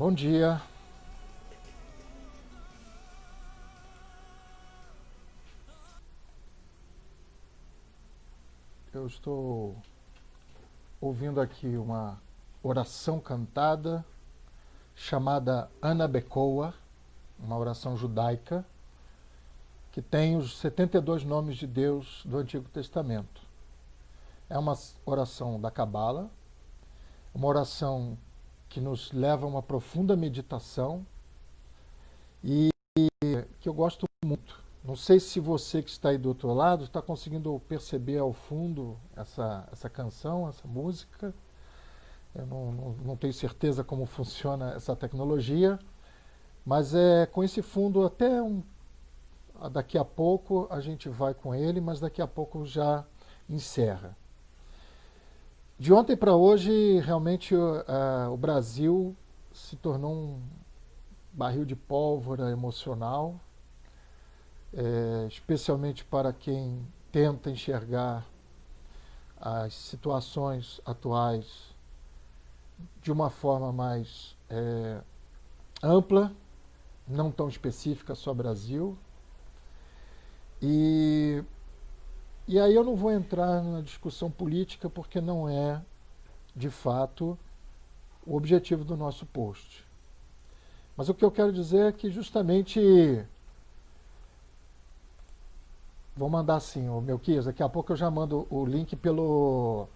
Bom dia. Eu estou ouvindo aqui uma oração cantada chamada Ana Bekoa, uma oração judaica que tem os 72 nomes de Deus do Antigo Testamento. É uma oração da Cabala, uma oração que nos leva a uma profunda meditação e que eu gosto muito. Não sei se você que está aí do outro lado está conseguindo perceber ao fundo essa canção, essa música. Eu não tenho certeza como funciona essa tecnologia, mas é com esse fundo daqui a pouco a gente vai com ele, mas daqui a pouco já encerra. De ontem para hoje, realmente o Brasil se tornou um barril de pólvora emocional, especialmente para quem tenta enxergar as situações atuais de uma forma mais ampla, não tão específica só Brasil. E aí eu não vou entrar na discussão política porque não é, de fato, o objetivo do nosso post. Mas o que eu quero dizer é que justamente vou mandar assim, o Melquias, daqui a pouco eu já mando o link pelo...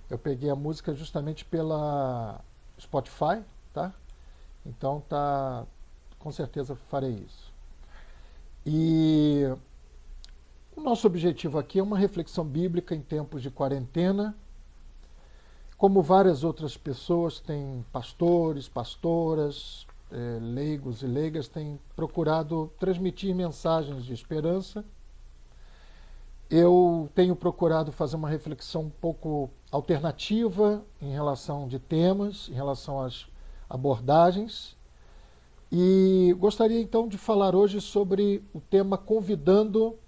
Eu peguei a música justamente pela Spotify, tá? Então tá, com certeza farei isso. E o nosso objetivo aqui é uma reflexão bíblica em tempos de quarentena. Como várias outras pessoas, tem pastores, pastoras, leigos e leigas, têm procurado transmitir mensagens de esperança. Eu tenho procurado fazer uma reflexão um pouco alternativa em relação de temas, em relação às abordagens. E gostaria então de falar hoje sobre o tema cuidando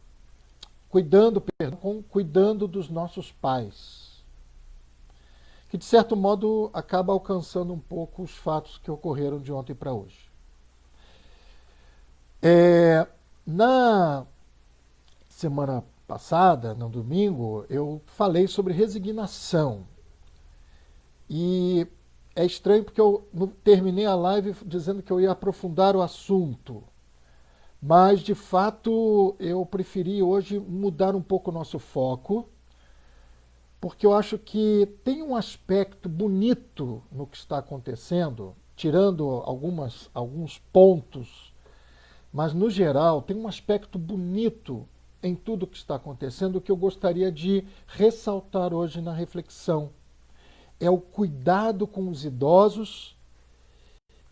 dos nossos pais, que de certo modo acaba alcançando um pouco os fatos que ocorreram de ontem para hoje. Na semana passada, no domingo, eu falei sobre resignação. E é estranho porque eu terminei a live dizendo que eu ia aprofundar o assunto. Mas, de fato, eu preferi hoje mudar um pouco o nosso foco, porque eu acho que tem um aspecto bonito no que está acontecendo, tirando alguns pontos, mas, no geral, tem um aspecto bonito em tudo o que está acontecendo que eu gostaria de ressaltar hoje na reflexão. É o cuidado com os idosos,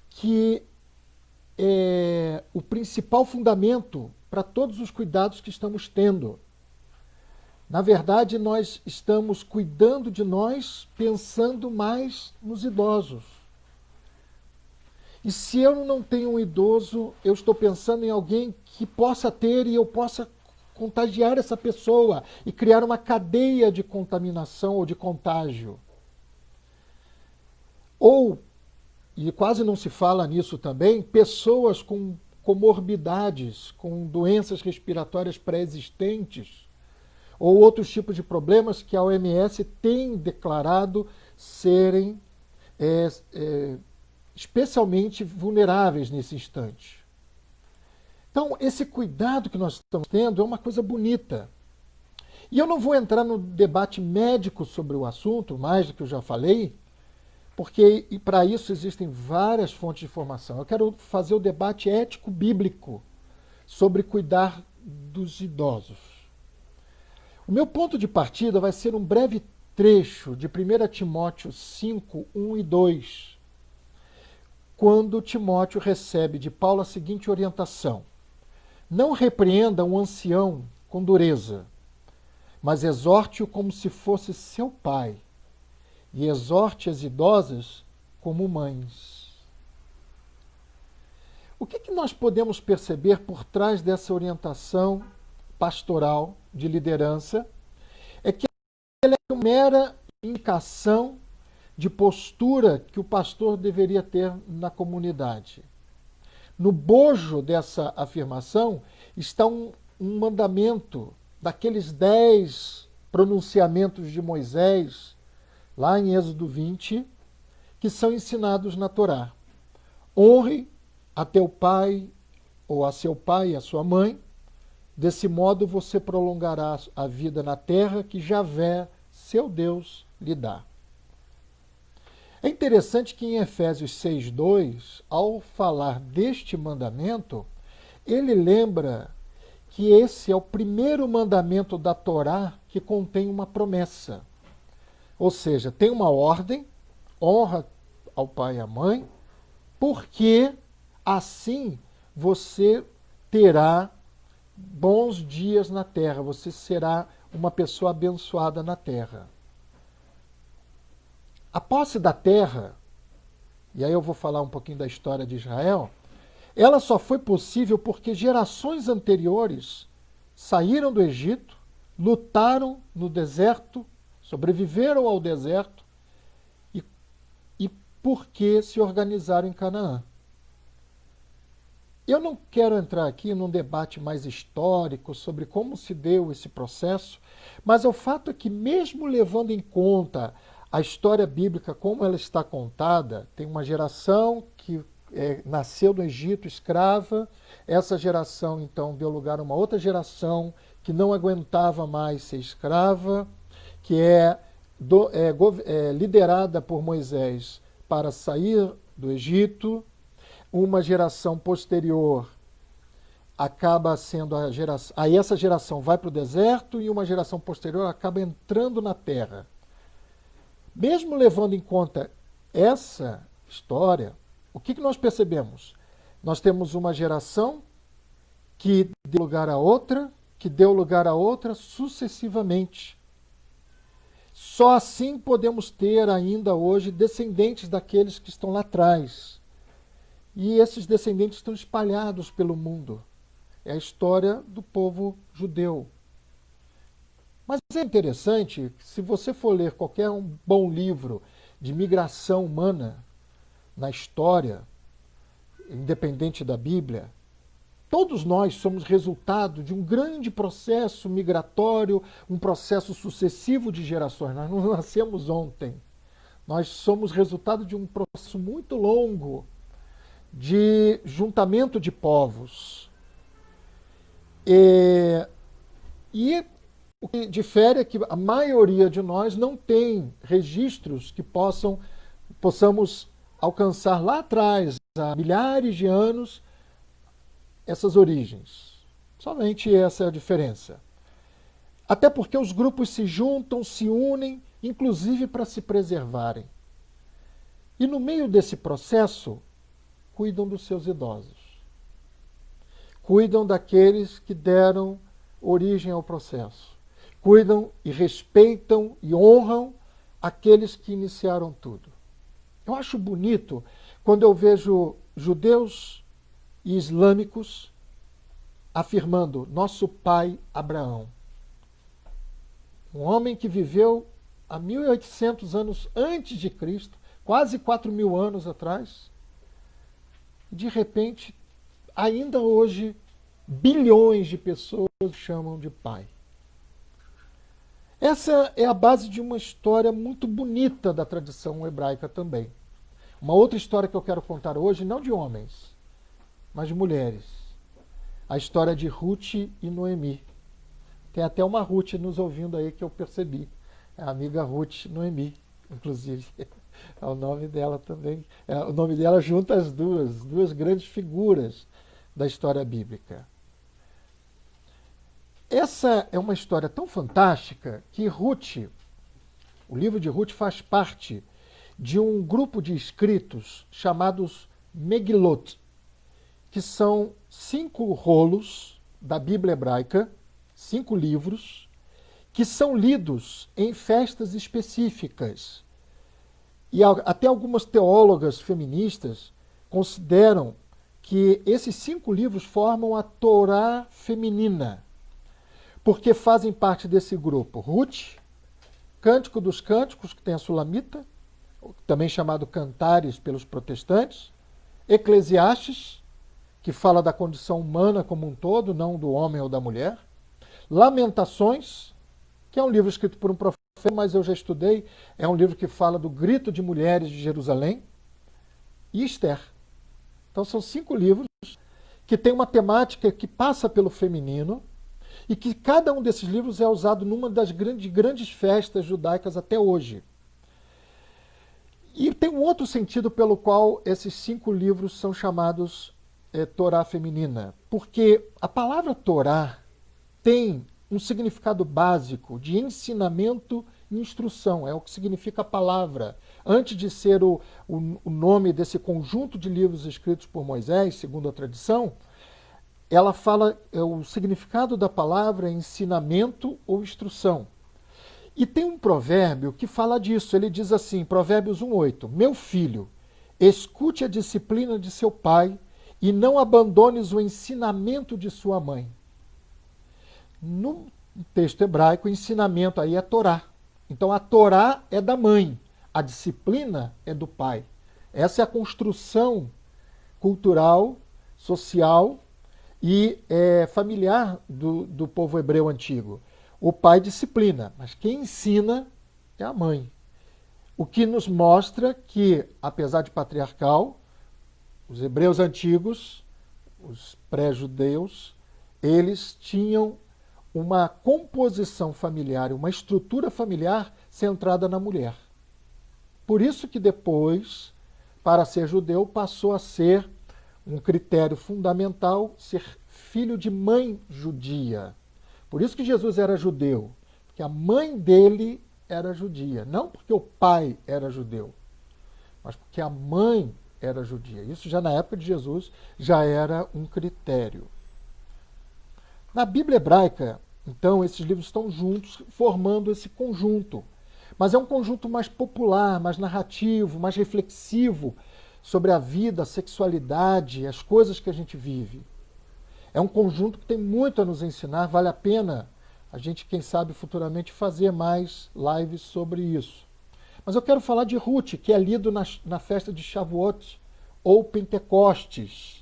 que é o principal fundamento para todos os cuidados que estamos tendo. Na verdade, nós estamos cuidando de nós pensando mais nos idosos. E se eu não tenho um idoso, eu estou pensando em alguém que possa ter e eu possa contagiar essa pessoa e criar uma cadeia de contaminação ou de contágio. Ou, e quase não se fala nisso também, pessoas com comorbidades, com doenças respiratórias pré-existentes, ou outros tipos de problemas que a OMS tem declarado serem especialmente vulneráveis nesse instante. Então, esse cuidado que nós estamos tendo é uma coisa bonita. E eu não vou entrar no debate médico sobre o assunto, mais do que eu já falei, porque para isso existem várias fontes de informação. Eu quero fazer o debate ético-bíblico sobre cuidar dos idosos. O meu ponto de partida vai ser um breve trecho de 1 Timóteo 5, 1 e 2, quando Timóteo recebe de Paulo a seguinte orientação: não repreenda um ancião com dureza, mas exorte-o como se fosse seu pai, e exorte as idosas como mães. O que nós podemos perceber por trás dessa orientação pastoral de liderança? É que ela é uma mera indicação de postura que o pastor deveria ter na comunidade. No bojo dessa afirmação está um mandamento daqueles 10 pronunciamentos de Moisés, lá em Êxodo 20, que são ensinados na Torá. Honre a teu pai ou a seu pai e a sua mãe, desse modo você prolongará a vida na terra que Javé, seu Deus, lhe dá. É interessante que em Efésios 6:2, ao falar deste mandamento, ele lembra que esse é o primeiro mandamento da Torá que contém uma promessa. Ou seja, tem uma ordem, honra ao pai e à mãe, porque assim você terá bons dias na terra, você será uma pessoa abençoada na terra. A posse da terra, e aí eu vou falar um pouquinho da história de Israel, ela só foi possível porque gerações anteriores saíram do Egito, lutaram no deserto, sobreviveram ao deserto e porque se organizaram em Canaã. Eu não quero entrar aqui num debate mais histórico sobre como se deu esse processo, mas o fato é que, mesmo levando em conta a história bíblica como ela está contada, tem uma geração que nasceu no Egito escrava, essa geração então deu lugar a uma outra geração que não aguentava mais ser escrava, que é liderada por Moisés para sair do Egito. Uma geração posterior acaba sendo a geração... Aí essa geração vai para o deserto e uma geração posterior acaba entrando na terra. Mesmo levando em conta essa história, o que nós percebemos? Nós temos uma geração que deu lugar a outra, que deu lugar a outra sucessivamente. Só assim podemos ter ainda hoje descendentes daqueles que estão lá atrás. E esses descendentes estão espalhados pelo mundo. É a história do povo judeu. Mas é interessante, se você for ler qualquer bom livro de migração humana na história, independente da Bíblia, todos nós somos resultado de um grande processo migratório, um processo sucessivo de gerações. Nós não nascemos ontem. Nós somos resultado de um processo muito longo de juntamento de povos. E o que difere é que a maioria de nós não tem registros que possamos alcançar lá atrás, há milhares de anos, essas origens. Somente essa é a diferença. Até porque os grupos se juntam, se unem, inclusive para se preservarem. E no meio desse processo, cuidam dos seus idosos. Cuidam daqueles que deram origem ao processo. Cuidam e respeitam e honram aqueles que iniciaram tudo. Eu acho bonito quando eu vejo judeus e islâmicos afirmando nosso pai Abraão. Um homem que viveu há 1.800 anos antes de Cristo, quase 4.000 anos atrás. De repente, ainda hoje, bilhões de pessoas o chamam de pai. Essa é a base de uma história muito bonita da tradição hebraica também. Uma outra história que eu quero contar hoje, não de homens, mas de mulheres. A história de Ruth e Noemi. Tem até uma Ruth nos ouvindo aí que eu percebi. É a amiga Ruth Noemi, inclusive. É o nome dela também. É o nome dela junta as duas grandes figuras da história bíblica. Essa é uma história tão fantástica que Ruth, o livro de Ruth faz parte de um grupo de escritos chamados Megilot, que são 5 rolos da Bíblia hebraica, 5 livros, que são lidos em festas específicas. E até algumas teólogas feministas consideram que esses 5 livros formam a Torá feminina, porque fazem parte desse grupo Ruth, Cântico dos Cânticos, que tem a Sulamita, também chamado Cantares pelos protestantes, Eclesiastes, que fala da condição humana como um todo, não do homem ou da mulher, Lamentações, que é um livro escrito por um profeta, mas eu já estudei, é um livro que fala do grito de mulheres de Jerusalém, e Esther. Então são 5 livros que têm uma temática que passa pelo feminino e que cada um desses livros é usado numa das grandes festas judaicas até hoje. E tem um outro sentido pelo qual esses 5 livros são chamados Torá feminina, porque a palavra Torá tem um significado básico de ensinamento e instrução, é o que significa a palavra. Antes de ser o nome desse conjunto de livros escritos por Moisés, segundo a tradição, ela fala, o significado da palavra é ensinamento ou instrução. E tem um provérbio que fala disso, ele diz assim, Provérbios 1:8, meu filho, escute a disciplina de seu pai e não abandones o ensinamento de sua mãe. No texto hebraico, o ensinamento aí é Torá. Então a Torá é da mãe, a disciplina é do pai. Essa é a construção cultural, social e familiar do povo hebreu antigo. O pai disciplina, mas quem ensina é a mãe. O que nos mostra que, apesar de patriarcal, os hebreus antigos, os pré-judeus, eles tinham uma composição familiar, uma estrutura familiar centrada na mulher. Por isso que depois, para ser judeu, passou a ser um critério fundamental ser filho de mãe judia. Por isso que Jesus era judeu, porque a mãe dele era judia. Não porque o pai era judeu, mas porque a mãe era judia. Isso já na época de Jesus já era um critério. Na Bíblia hebraica, então, esses livros estão juntos, formando esse conjunto. Mas é um conjunto mais popular, mais narrativo, mais reflexivo sobre a vida, a sexualidade, as coisas que a gente vive. É um conjunto que tem muito a nos ensinar, vale a pena a gente, quem sabe, futuramente fazer mais lives sobre isso. Mas eu quero falar de Ruth, que é lido na festa de Shavuot ou Pentecostes.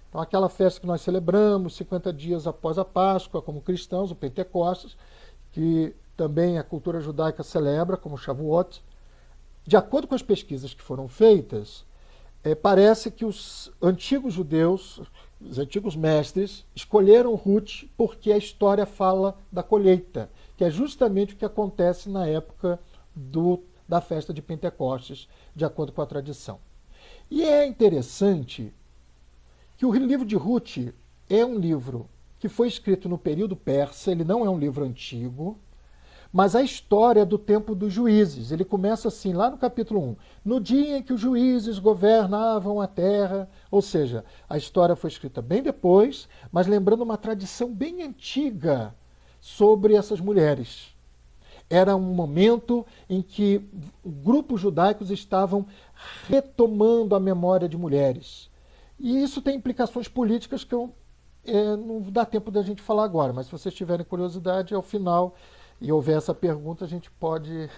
Então, aquela festa que nós celebramos 50 dias após a Páscoa, como cristãos, o Pentecostes, que também a cultura judaica celebra, como Shavuot. De acordo com as pesquisas que foram feitas, parece que os antigos judeus, os antigos mestres, escolheram Ruth porque a história fala da colheita, que é justamente o que acontece na época da festa de Pentecostes, de acordo com a tradição. E é interessante que o livro de Ruth é um livro que foi escrito no período persa, ele não é um livro antigo, mas a história é do tempo dos juízes. Ele começa assim, lá no capítulo 1, no dia em que os juízes governavam a terra, ou seja, a história foi escrita bem depois, mas lembrando uma tradição bem antiga sobre essas mulheres. Era um momento em que grupos judaicos estavam retomando a memória de mulheres. E isso tem implicações políticas que não dá tempo da gente falar agora, mas se vocês tiverem curiosidade, ao final, e houver essa pergunta, a gente pode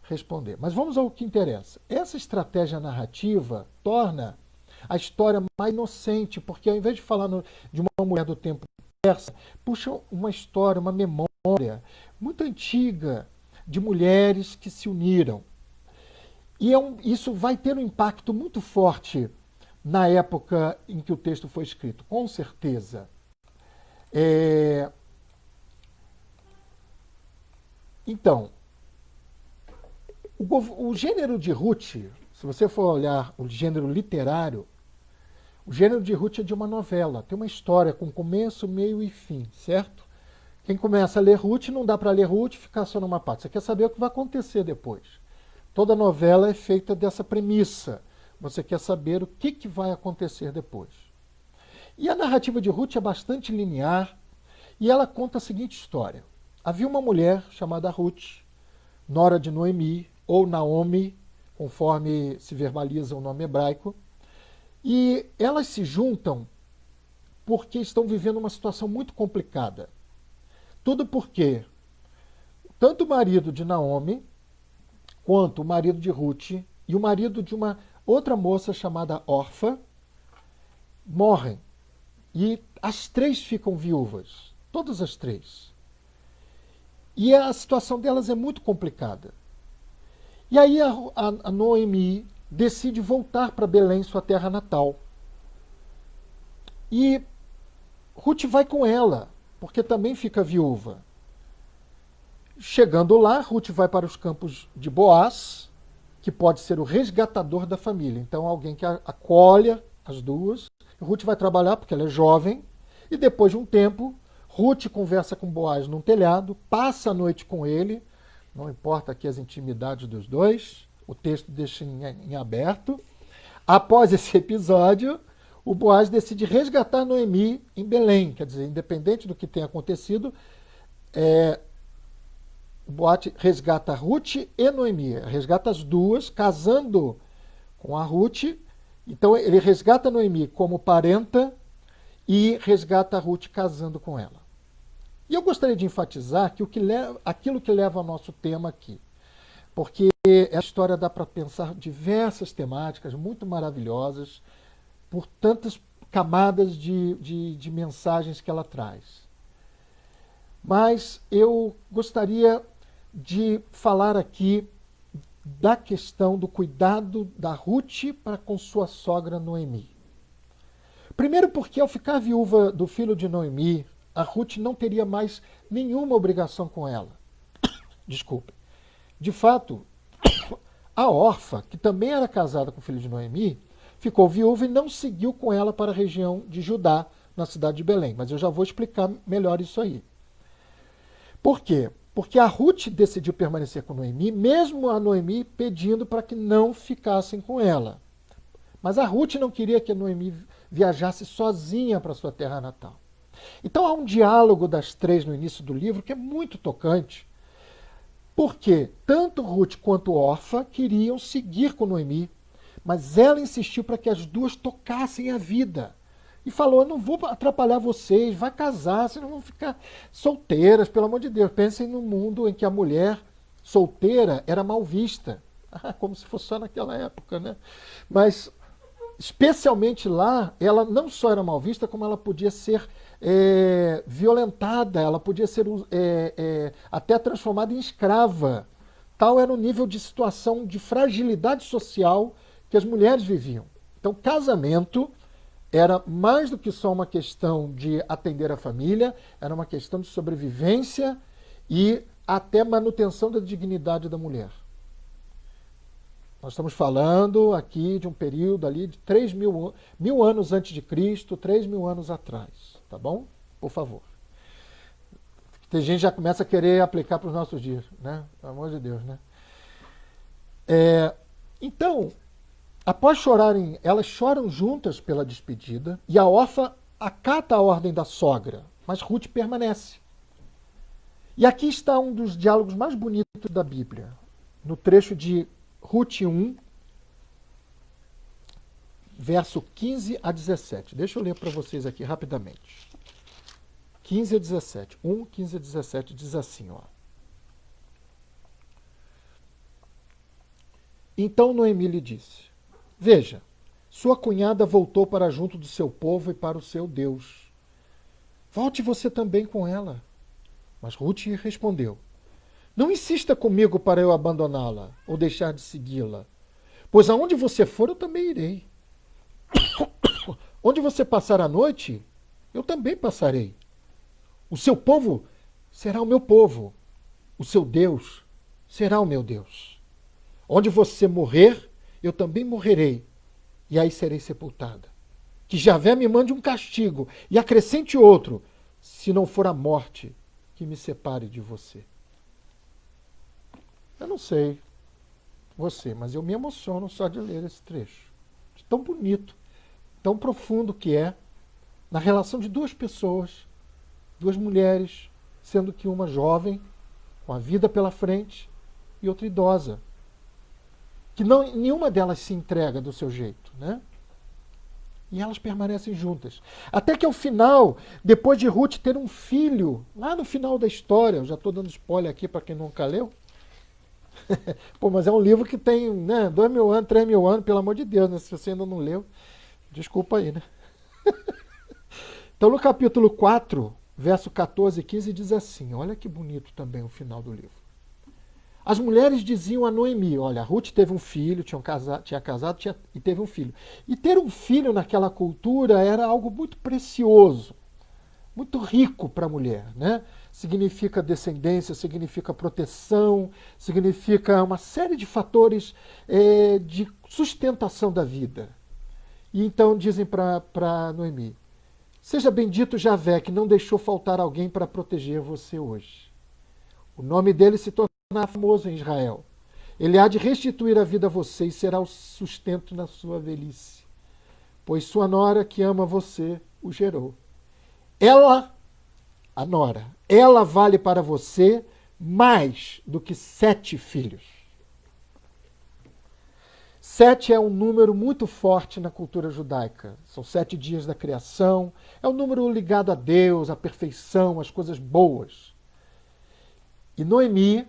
responder. Mas vamos ao que interessa. Essa estratégia narrativa torna a história mais inocente, porque ao invés de falar de uma mulher do tempo persa, puxa uma história, uma memória muito antiga de mulheres que se uniram. E isso vai ter um impacto muito forte na época em que o texto foi escrito, com certeza. Então, o gênero de Ruth, se você for olhar o gênero literário, o gênero de Ruth é de uma novela, tem uma história com começo, meio e fim, certo? Quem começa a ler Ruth, não dá para ler Ruth e ficar só numa parte. Você quer saber o que vai acontecer depois. Toda novela é feita dessa premissa. Você quer saber o que vai acontecer depois. E a narrativa de Ruth é bastante linear e ela conta a seguinte história. Havia uma mulher chamada Ruth, nora de Noemi, ou Naomi, conforme se verbaliza o nome hebraico, e elas se juntam porque estão vivendo uma situação muito complicada. Tudo porque tanto o marido de Naomi quanto o marido de Ruth e o marido de uma outra moça chamada Orfa morrem. E as três ficam viúvas, todas as três. E a situação delas é muito complicada. E aí a Noemi decide voltar para Belém, sua terra natal. E Ruth vai com ela, porque também fica viúva. Chegando lá, Ruth vai para os campos de Boaz, que pode ser o resgatador da família. Então, alguém que acolhe as duas. Ruth vai trabalhar porque ela é jovem. E depois de um tempo, Ruth conversa com Boaz num telhado, passa a noite com ele. Não importa aqui as intimidades dos dois. O texto deixa em aberto. Após esse episódio, o Boaz decide resgatar Noemi em Belém. Quer dizer, independente do que tenha acontecido, o Boaz resgata Ruth e Noemi. Resgata as duas, casando com a Ruth. Então ele resgata Noemi como parenta e resgata a Ruth casando com ela. E eu gostaria de enfatizar que aquilo que leva ao nosso tema aqui. Porque a história dá para pensar diversas temáticas muito maravilhosas, por tantas camadas de mensagens que ela traz. Mas eu gostaria de falar aqui da questão do cuidado da Ruth para com sua sogra Noemi. Primeiro porque ao ficar viúva do filho de Noemi, a Ruth não teria mais nenhuma obrigação com ela. Desculpe. De fato, a Orfa, que também era casada com o filho de Noemi, ficou viúva e não seguiu com ela para a região de Judá, na cidade de Belém. Mas eu já vou explicar melhor isso aí. Por quê? Porque a Ruth decidiu permanecer com Noemi, mesmo a Noemi pedindo para que não ficassem com ela. Mas a Ruth não queria que a Noemi viajasse sozinha para sua terra natal. Então há um diálogo das três no início do livro que é muito tocante, porque tanto Ruth quanto Orfa queriam seguir com Noemi, mas ela insistiu para que as duas tocassem a vida. E falou, não vou atrapalhar vocês, vai casar, vocês não vão ficar solteiras, pelo amor de Deus. Pensem num mundo em que a mulher solteira era mal vista. Como se fosse só naquela época, né? Mas, especialmente lá, ela não só era mal vista, como ela podia ser violentada, ela podia ser até transformada em escrava. Tal era o nível de situação de fragilidade social que as mulheres viviam. Então, casamento era mais do que só uma questão de atender a família, era uma questão de sobrevivência e até manutenção da dignidade da mulher. Nós estamos falando aqui de um período ali de 3.000 anos antes de Cristo, 3.000 anos atrás, tá bom? Por favor. Tem gente que já começa a querer aplicar para os nossos dias, né? Pelo amor de Deus, né? Então, após chorarem, elas choram juntas pela despedida e a Orfa acata a ordem da sogra, mas Ruth permanece. E aqui está um dos diálogos mais bonitos da Bíblia, no trecho de Ruth 1, verso 15 a 17. Deixa eu ler para vocês aqui rapidamente. 15 a 17. 1, 15 a 17 diz assim, ó. Então Noemi lhe disse, veja, sua cunhada voltou para junto do seu povo e para o seu Deus. Volte você também com ela. Mas Ruth respondeu, não insista comigo para eu abandoná-la ou deixar de segui-la, pois aonde você for eu também irei. Onde você passar a noite, eu também passarei. O seu povo será o meu povo, o seu Deus será o meu Deus. Onde você morrer, eu também morrerei, e aí serei sepultada. Que Javé me mande um castigo e acrescente outro, se não for a morte que me separe de você. Eu não sei você, mas eu me emociono só de ler esse trecho. De tão bonito, tão profundo que é, na relação de duas pessoas, duas mulheres, sendo que uma jovem, com a vida pela frente, e outra idosa, que nenhuma delas se entrega do seu jeito, né? E elas permanecem juntas. Até que ao final, depois de Ruth ter um filho, lá no final da história, eu já estou dando spoiler aqui para quem nunca leu, Pô, mas é um livro que tem, né, 2.000 anos, 3.000 anos, pelo amor de Deus, né? Se você ainda não leu, desculpa aí, né? Então, no capítulo 4, verso 14 e 15, diz assim, olha que bonito também o final do livro. As mulheres diziam a Noemi, olha, a Ruth teve um filho, tinha casado e teve um filho. E ter um filho naquela cultura era algo muito precioso, muito rico para a mulher, né? Significa descendência, significa proteção, significa uma série de fatores de sustentação da vida. E então dizem para Noemi, seja bendito Javé, que não deixou faltar alguém para proteger você hoje. O nome dele se tornará famoso em Israel. Ele há de restituir a vida a você e será o sustento na sua velhice. Pois sua nora, que ama você, o gerou. Ela, a nora, ela vale para você mais do que 7 filhos. 7 é um número muito forte na cultura judaica. São 7 dias da criação. É um número ligado a Deus, à perfeição, às coisas boas. E Noemi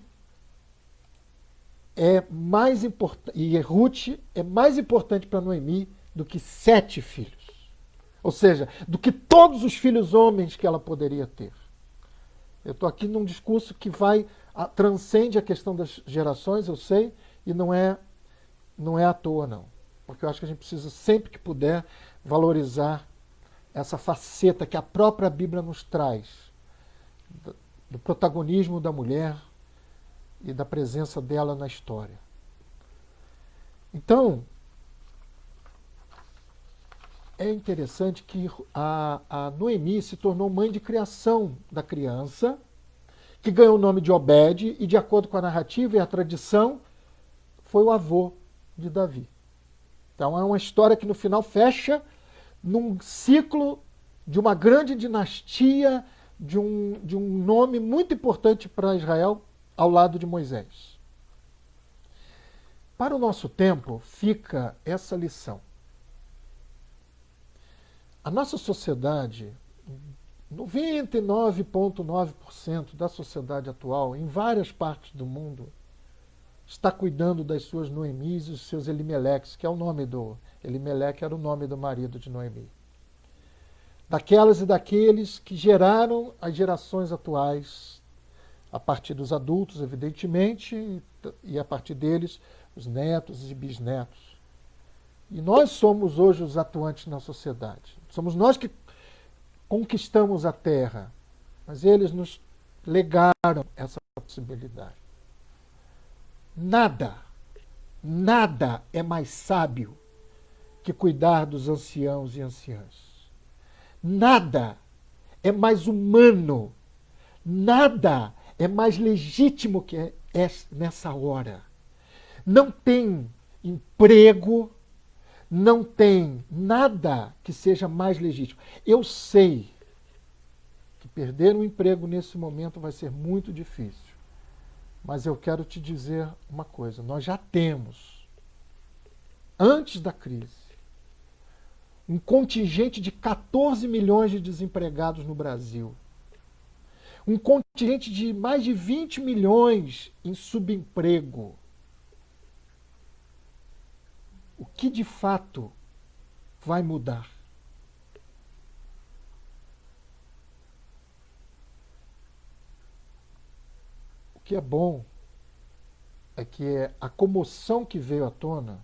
é mais importante, e Ruth é mais importante para Noemi do que 7 filhos. Ou seja, do que todos os filhos homens que ela poderia ter. Eu estou aqui num discurso que transcende a questão das gerações, eu sei, e não é à toa, não. Porque eu acho que a gente precisa, sempre que puder, valorizar essa faceta que a própria Bíblia nos traz, do protagonismo da mulher e da presença dela na história. Então, é interessante que a Noemi se tornou mãe de criação da criança, que ganhou o nome de Obed, e de acordo com a narrativa e a tradição, foi o avô de Davi. Então é uma história que no final fecha num ciclo de uma grande dinastia, de um nome muito importante para Israel, ao lado de Moisés. Para o nosso tempo, fica essa lição. A nossa sociedade, 99,9% da sociedade atual, em várias partes do mundo, está cuidando das suas Noemis e dos seus Elimeleques, que é o nome do... Elimeleque era o nome do marido de Noemi. Daquelas e daqueles que geraram as gerações atuais, a partir dos adultos, evidentemente, e a partir deles, os netos e bisnetos. E nós somos hoje os atuantes na sociedade. Somos nós que conquistamos a terra, mas eles nos legaram essa possibilidade. Nada é mais sábio que cuidar dos anciãos e anciãs. Nada é mais humano, nada é mais legítimo que nessa hora. Não tem emprego, não tem nada que seja mais legítimo. Eu sei que perder um emprego nesse momento vai ser muito difícil. Mas eu quero te dizer uma coisa. Nós já temos, antes da crise, um contingente de 14 milhões de desempregados no Brasil. Um contingente de mais de 20 milhões em subemprego. O que de fato vai mudar? O que é bom é que a comoção que veio à tona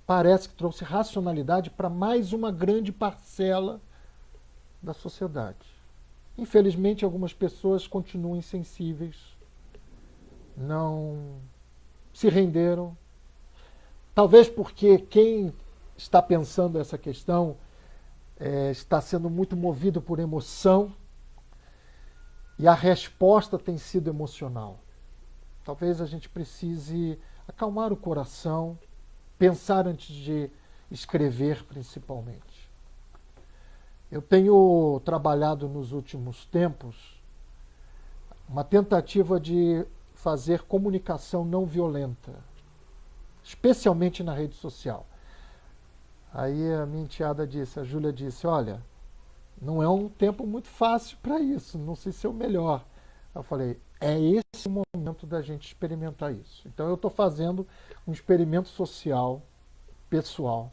parece que trouxe racionalidade para mais uma grande parcela da sociedade. Infelizmente, algumas pessoas continuam insensíveis, não se renderam. Talvez porque quem está pensando essa questão está sendo muito movido por emoção e a resposta tem sido emocional. Talvez a gente precise acalmar o coração, pensar antes de escrever, principalmente. Eu tenho trabalhado nos últimos tempos uma tentativa de fazer comunicação não violenta, especialmente na rede social. Aí a minha enteada disse, a Júlia disse, olha, não é um tempo muito fácil para isso, não sei se é o melhor. Eu falei, é esse o momento momento da gente experimentar isso. Então eu estou fazendo um experimento social, pessoal,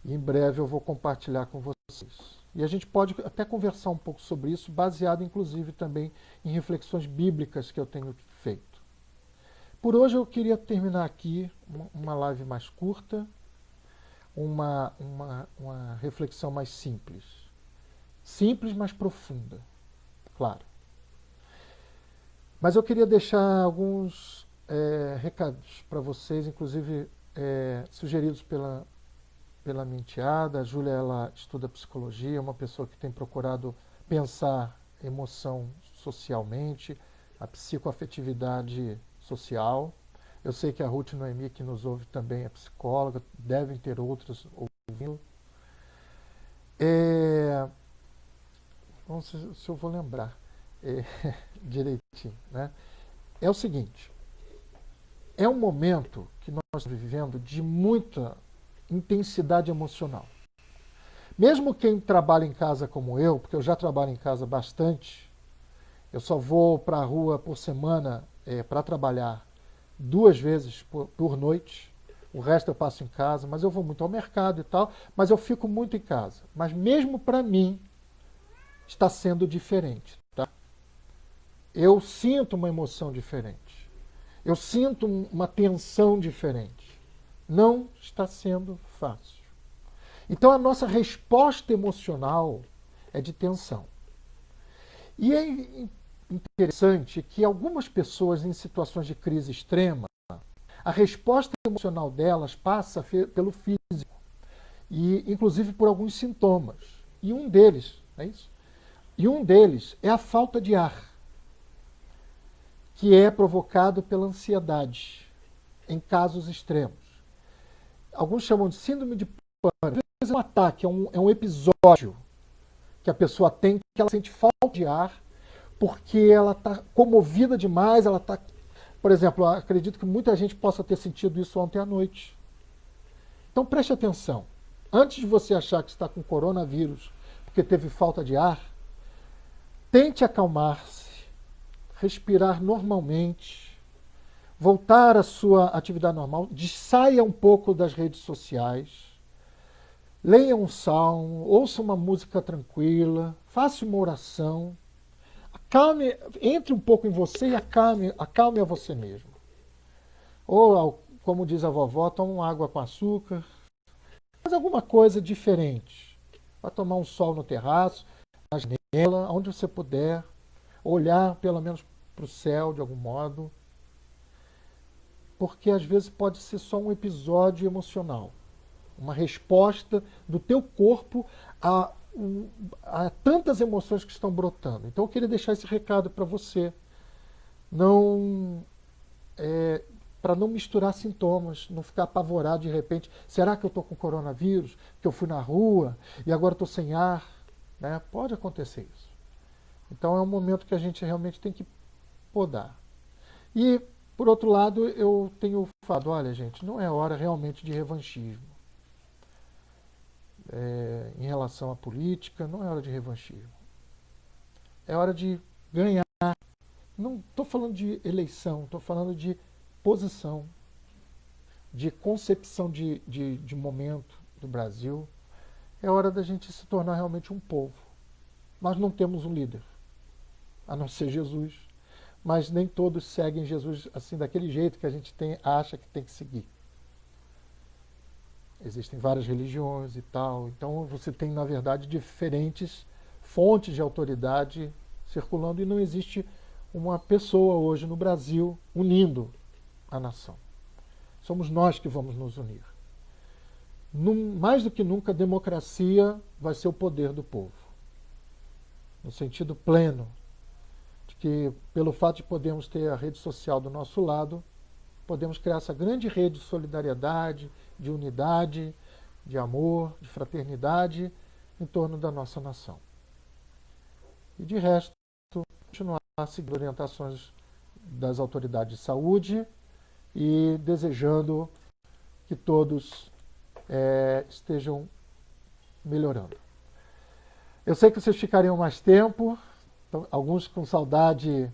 e em breve eu vou compartilhar com vocês. E a gente pode até conversar um pouco sobre isso, baseado inclusive também em reflexões bíblicas que eu tenho feito. Por hoje eu queria terminar aqui uma live mais curta, uma reflexão mais simples. Simples, mas profunda, claro. Mas eu queria deixar alguns recados para vocês, inclusive sugeridos pela minha enteada. A Júlia, ela estuda psicologia, é uma pessoa que tem procurado pensar emoção socialmente, a psicoafetividade social. Eu sei que a Ruth Noemi, que nos ouve, também é psicóloga, devem ter outras ouvindo. Vamos ver se eu vou lembrar direitinho, né? É o seguinte, é um momento que nós estamos vivendo de muita intensidade emocional. Mesmo quem trabalha em casa como eu, porque eu já trabalho em casa bastante, eu só vou para a rua por semana para trabalhar 2 vezes por noite, o resto eu passo em casa, mas eu vou muito ao mercado e tal, mas eu fico muito em casa. Mas mesmo para mim está sendo diferente, tá? Eu sinto uma emoção diferente. Eu sinto uma tensão diferente. Não está sendo fácil. Então a nossa resposta emocional é de tensão. E é interessante que algumas pessoas em situações de crise extrema, a resposta emocional delas passa pelo físico, e inclusive por alguns sintomas. E um deles, é isso? E um deles é a falta de ar, que é provocado pela ansiedade, em casos extremos. Alguns chamam de síndrome de pânico. Às vezes é um ataque, é um episódio que a pessoa tem, que ela sente falta de ar, porque ela está comovida demais, ela está... Por exemplo, acredito que muita gente possa ter sentido isso ontem à noite. Então preste atenção. Antes de você achar que está com coronavírus porque teve falta de ar, tente acalmar-se, respirar normalmente, voltar à sua atividade normal, saia um pouco das redes sociais, leia um salmo, ouça uma música tranquila, faça uma oração, acalme, entre um pouco em você e acalme a você mesmo. Ou, como diz a vovó, toma uma água com açúcar, faz alguma coisa diferente. Vai tomar um sol no terraço, na janela, onde você puder, olhar pelo menos para o céu de algum modo, porque às vezes pode ser só um episódio emocional, uma resposta do teu corpo a tantas emoções que estão brotando. Então eu queria deixar esse recado para você, para não misturar sintomas, não ficar apavorado de repente. Será que eu estou com coronavírus? Que eu fui na rua e agora estou sem ar? Né? Pode acontecer isso. Então é um momento que a gente realmente tem que podar. E, por outro lado, eu tenho falado, olha gente, não é hora realmente de revanchismo. Em relação à política, não é hora de revanchismo. É hora de ganhar. Não estou falando de eleição, estou falando de posição, de concepção de momento do Brasil. É hora da gente se tornar realmente um povo. Nós não temos um líder, a não ser Jesus, mas nem todos seguem Jesus assim daquele jeito que a gente acha que tem que seguir. Existem várias religiões e tal, então você tem, na verdade, diferentes fontes de autoridade circulando e não existe uma pessoa hoje no Brasil unindo a nação. Somos nós que vamos nos unir. Mais do que nunca, a democracia vai ser o poder do povo, no sentido pleno, de que, pelo fato de podermos ter a rede social do nosso lado, podemos criar essa grande rede de solidariedade, de unidade, de amor, de fraternidade em torno da nossa nação. E de resto, continuar seguindo orientações das autoridades de saúde e desejando que todos estejam melhorando. Eu sei que vocês ficariam mais tempo, alguns com saudade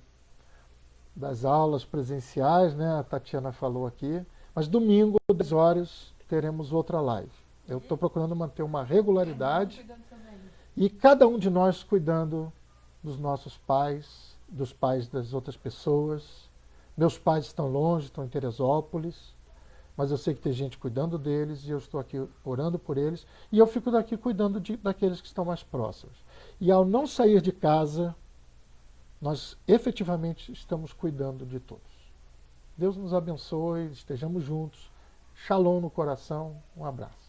das aulas presenciais, né? A Tatiana falou aqui. Mas domingo, 10 horas, teremos outra live. Eu estou procurando manter uma regularidade e cada um de nós cuidando dos nossos pais, dos pais das outras pessoas. Meus pais estão longe, estão em Teresópolis, mas eu sei que tem gente cuidando deles e eu estou aqui orando por eles e eu fico daqui cuidando daqueles que estão mais próximos. E ao não sair de casa, nós efetivamente estamos cuidando de todos. Deus nos abençoe, estejamos juntos. Shalom no coração, um abraço.